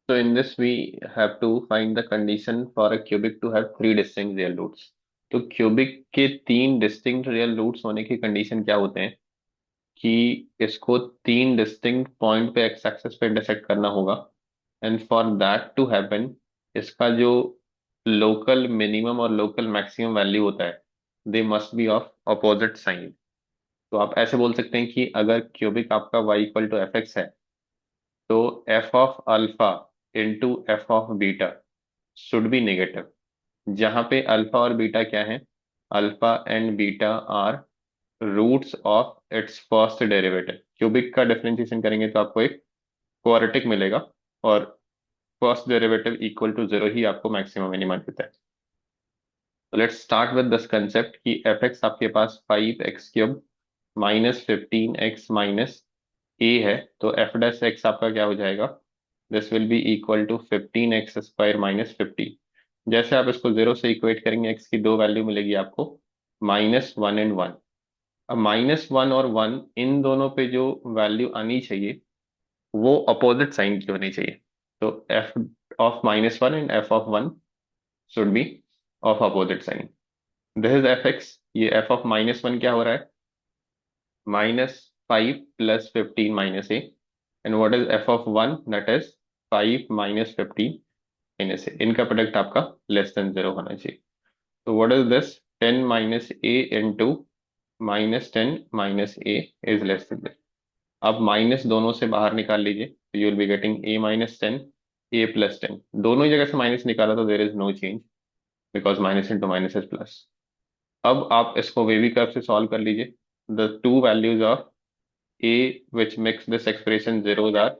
So in this we have to find the condition for a cubic to have three distinct real roots. तो cubic के तीन distinct real roots होने की condition क्या होते हैं कि इसको तीन डिस्टिंक्ट पॉइंट पे एक्स एक्सिस पे इंटरसेक्ट करना होगा and for that to happen इसका जो लोकल मिनिमम और लोकल मैक्सिमम वैल्यू होता है they must be of opposite sign. तो आप ऐसे बोल सकते हैं कि अगर क्यूबिक आपका y equal to f x है तो f of alpha into f of beta should be negative, जहां पे अल्फा और बीटा क्या है, alpha and beta are roots of its first derivative. Cubic का डिफरेंशिएशन करेंगे तो आपको एक क्वाड्रेटिक मिलेगा और first derivative equal to zero ही आपको मैक्सिमम मिनिमम देता है। तो let's start with this concept कि एफ एक्स आपके पास 5x³ माइनस 15x माइनस ए है, तो एफ डैश एक्स आपका क्या हो जाएगा, this will be equal to 15x² minus 50। जैसे आप इसको जीरो से इक्वेट करेंगे एक्स की दो वैल्यू मिलेगी आपको, -1 एंड 1। अब -1 और 1 इन दोनों पे जो वैल्यू आनी चाहिए वो अपोजिट साइन की होनी चाहिए। तो f of -1 and f of 1 should be of opposite sign. This is f x, ये एफ ऑफ -1 क्या हो रहा है, -5 plus 15 minus a, and what is f of 1, that is 5 minus 15 minus a. इनका प्रोडक्ट आपका लेस देन जीरो होना चाहिए। तो what is this, 10 minus a into -10 minus a is less than. अब माइनस दोनों से बाहर निकाल लीजिए तो you will be getting a-10 a+10। दोनों ही जगह से माइनस निकाला तो there is no change because minus into minus is plus. अब आप इसको वेवी कर्व से सॉल्व कर लीजिए। The two values of a which makes this expression zeros are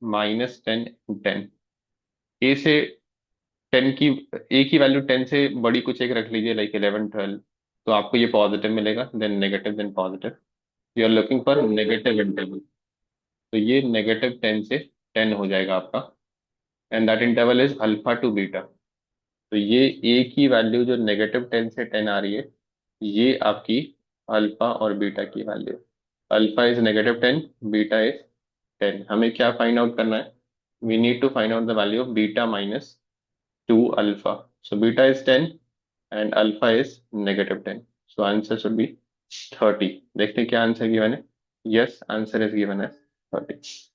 -10 10। a से 10 की, a की वैल्यू 10 से बड़ी कुछ एक रख लीजिए लाइक 11 12, तो आपको ये पॉजिटिव मिलेगा, then negative then positive. You are looking for negative interval, तो ये -10 से 10 हो जाएगा आपका, and that interval is alpha to beta. तो ये ए की वैल्यू जो -10 से 10 आ रही है, ये आपकी अल्फा और बीटा की value. Alpha is -10, beta is 10। हमें क्या फाइंड आउट करना है, we need to find out the value of beta minus two alpha. So beta is 10 and alpha is -10, so answer should be 30। देखते हैं क्या answer given है। Yes, answer is given है 30।